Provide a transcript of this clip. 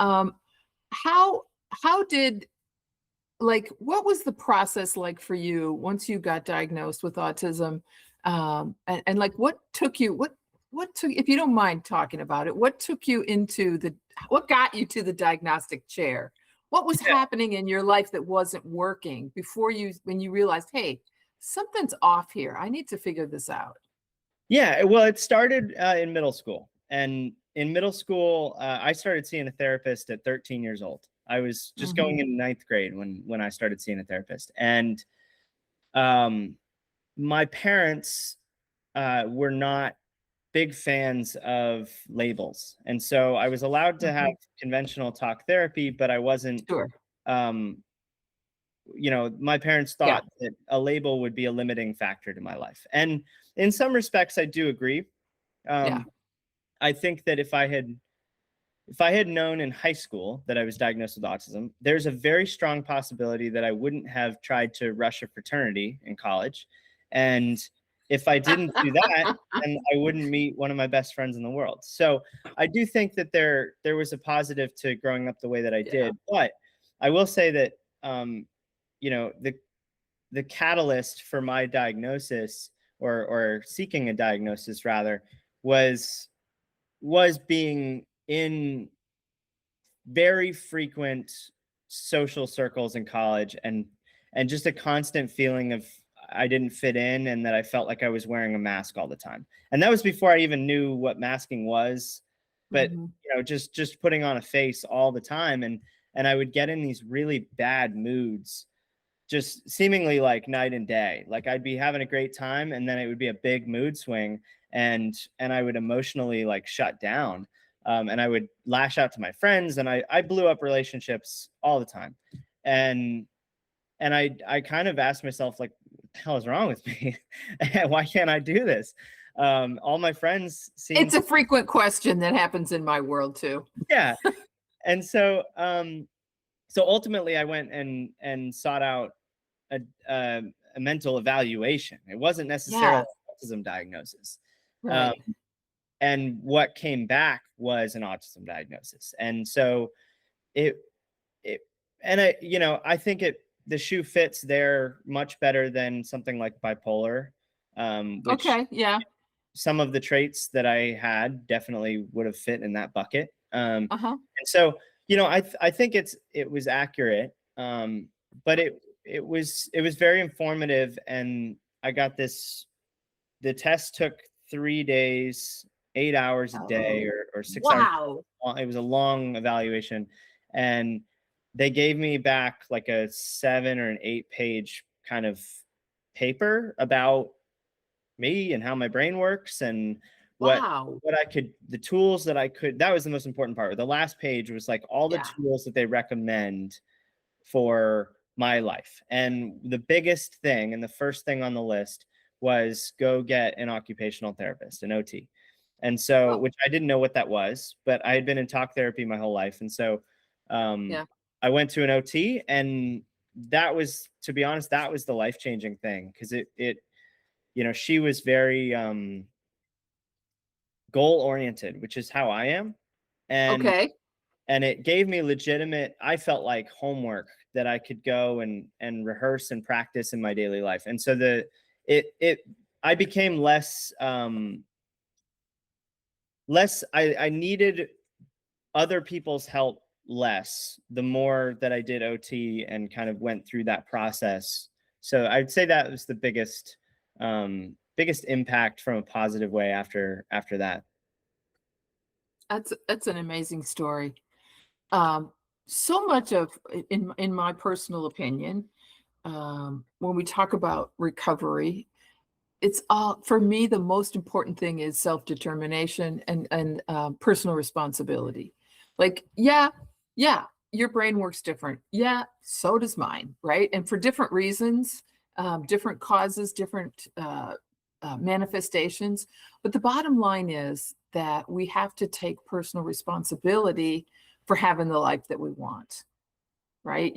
Um, how did what was the process like for you once you got diagnosed with autism? And like what took, if you don't mind talking about it, what took you into what got you to the diagnostic chair? What was Yeah. happening in your life that wasn't working when you realized, hey, something's off here. I need to figure this out. Yeah, well, it started in middle school. And in middle school, I started seeing a therapist at 13 years old. I was just Hmm. going into ninth grade when I started seeing a therapist. And um, my parents were not big fans of labels. And so I was allowed to have Hmm. conventional talk therapy, but I wasn't, Sure. um, my parents Yeah. thought that a label would be a limiting factor to my life. And in some respects, I do agree. Yeah. Um, I think that if I had known in high school that I was diagnosed with autism, there's a very strong possibility that I wouldn't have tried to rush a fraternity in college. And if I didn't do that, then I wouldn't meet one of my best friends in the world. So I do think that there was a positive to growing up the way that I Yeah. did. But I will say that you know, the catalyst for my diagnosis, or seeking a diagnosis rather, was being in very frequent social circles in college, and just a constant feeling of I didn't fit in, and that I felt like I was wearing a mask all the time. And that was before I even knew what masking was. But Hmm. just putting on a face all the time, and I would get in these really bad moods, just seemingly like night and day. Like I'd be having a great time, and then it would be a big mood swing, and I would emotionally like shut down. And I would lash out to my friends, and I blew up relationships all the time. And I kind of asked myself, like, what the hell is wrong with me? Why can't I do this? All my friends seem It's a to, frequent question that happens in my world too. yeah. And so ultimately I went and sought out a, a, a mental evaluation. It wasn't necessarily Yes. an autism diagnosis. Um, Right. and what came back was an autism diagnosis. And so it, it, and I think the shoe fits there much better than something like bipolar, which Okay. Yeah. some of the traits that I had definitely would have fit in that bucket. Uh-huh. And so, I think it was accurate. But it was very informative, and I got this. The test took 3 days, 8 hours a day, Oh, or 6 hours. wow. It was a long evaluation, and they gave me back like a 7 or an 8 page kind of paper about me and how my brain works, and what Wow. the tools that I could. That was the most important part. The last page was like all the Yeah. tools that they recommend for my life. And the biggest thing, and the first thing on the list, was go get an occupational therapist, an OT. And so, Oh, which I didn't know what that was, but I had been in talk therapy my whole life. And so yeah. I went to an OT, and that was, to be honest, that was the life-changing thing. Cause she was very goal-oriented, which is how I am. And Okay. it gave me legitimate, I felt like, homework that I could go and rehearse and practice in my daily life. And so I became less, I needed other people's help less the more that I did OT and kind of went through that process. So I'd say that was the biggest impact from a positive way after that. That's an amazing story. Um, so much of in my personal opinion, when we talk about recovery, it's all for me, the most important thing is self-determination and personal responsibility. Like, yeah, your brain works different. Yeah, so does mine, right? And for different reasons, different causes, different manifestations. But the bottom line is that we have to take personal responsibility for having the life that we want, right?